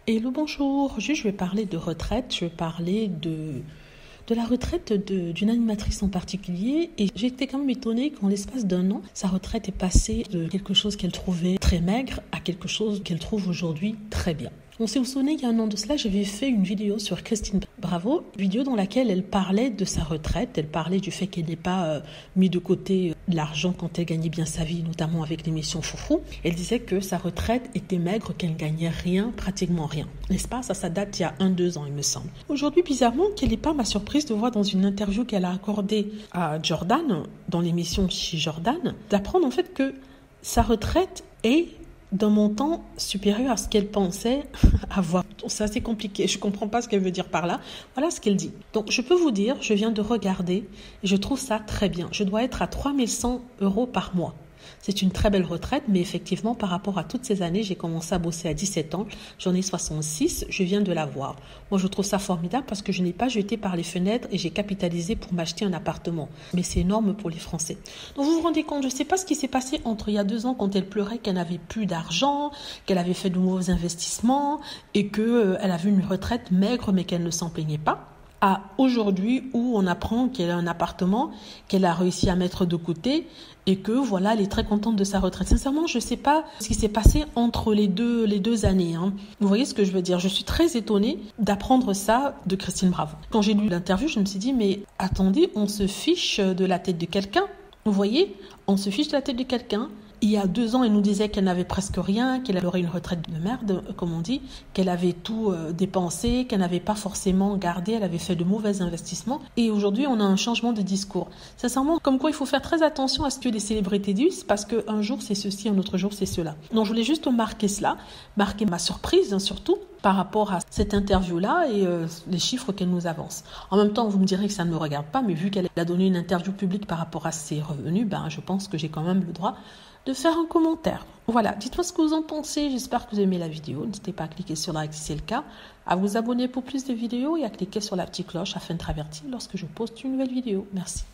Hello, bonjour. Aujourd'hui, je vais parler de retraite. Je vais parler de la retraite d'une animatrice en particulier. Et j'ai été quand même étonnée qu'en l'espace d'un an, sa retraite est passée de quelque chose qu'elle trouvait très maigre à quelque chose qu'elle trouve aujourd'hui très bien. On s'est souvenir, il y a un an de cela, j'avais fait une vidéo sur Christine Bravo, vidéo dans laquelle elle parlait de sa retraite, elle parlait du fait qu'elle n'ait pas mis de côté l'argent quand elle gagnait bien sa vie, notamment avec l'émission Foufou. Elle disait que sa retraite était maigre, qu'elle ne gagnait rien, pratiquement rien. N'est-ce pas? Ça date il y a 1-2 ans, il me semble. Aujourd'hui, bizarrement, quelle n'est pas ma surprise de voir dans une interview qu'elle a accordée à Jordan, dans l'émission chez Jordan, d'apprendre en fait que sa retraite est d'un montant supérieur à ce qu'elle pensait avoir. C'est assez compliqué, je ne comprends pas ce qu'elle veut dire par là. Voilà ce qu'elle dit. Donc je peux vous dire, je viens de regarder et je trouve ça très bien. Je dois être à 3100 € par mois. C'est une très belle retraite, mais effectivement, par rapport à toutes ces années, j'ai commencé à bosser à 17 ans, j'en ai 66, je viens de l'avoir. Moi, je trouve ça formidable parce que je n'ai pas jeté par les fenêtres et j'ai capitalisé pour m'acheter un appartement. Mais c'est énorme pour les Français. Donc, vous vous rendez compte, je ne sais pas ce qui s'est passé entre il y a 2 ans quand elle pleurait qu'elle n'avait plus d'argent, qu'elle avait fait de mauvais investissements et qu'elle avait une retraite maigre, mais qu'elle ne s'en plaignait pas. À aujourd'hui où on apprend qu'elle a un appartement, qu'elle a réussi à mettre de côté et que voilà, elle est très contente de sa retraite. Sincèrement, je ne sais pas ce qui s'est passé entre les deux années. Vous voyez ce que je veux dire? Je suis très étonnée d'apprendre ça de Christine Bravo. Quand j'ai lu l'interview, je me suis dit, mais attendez, on se fiche de la tête de quelqu'un. Vous voyez? On se fiche de la tête de quelqu'un. Il y a 2 ans, elle nous disait qu'elle n'avait presque rien, qu'elle aurait une retraite de merde, comme on dit, qu'elle avait tout dépensé, qu'elle n'avait pas forcément gardé, elle avait fait de mauvais investissements. Et aujourd'hui, on a un changement de discours. Sincèrement, comme quoi il faut faire très attention à ce que les célébrités disent, parce qu'un jour c'est ceci, un autre jour c'est cela. Donc je voulais juste marquer cela, marquer ma surprise surtout, par rapport à cette interview-là et les chiffres qu'elle nous avance. En même temps, vous me direz que ça ne me regarde pas, mais vu qu'elle a donné une interview publique par rapport à ses revenus, je pense que j'ai quand même le droit de faire un commentaire. Voilà, dites-moi ce que vous en pensez. J'espère que vous aimez la vidéo. N'hésitez pas à cliquer sur like si c'est le cas, à vous abonner pour plus de vidéos et à cliquer sur la petite cloche afin d'être averti lorsque je poste une nouvelle vidéo. Merci.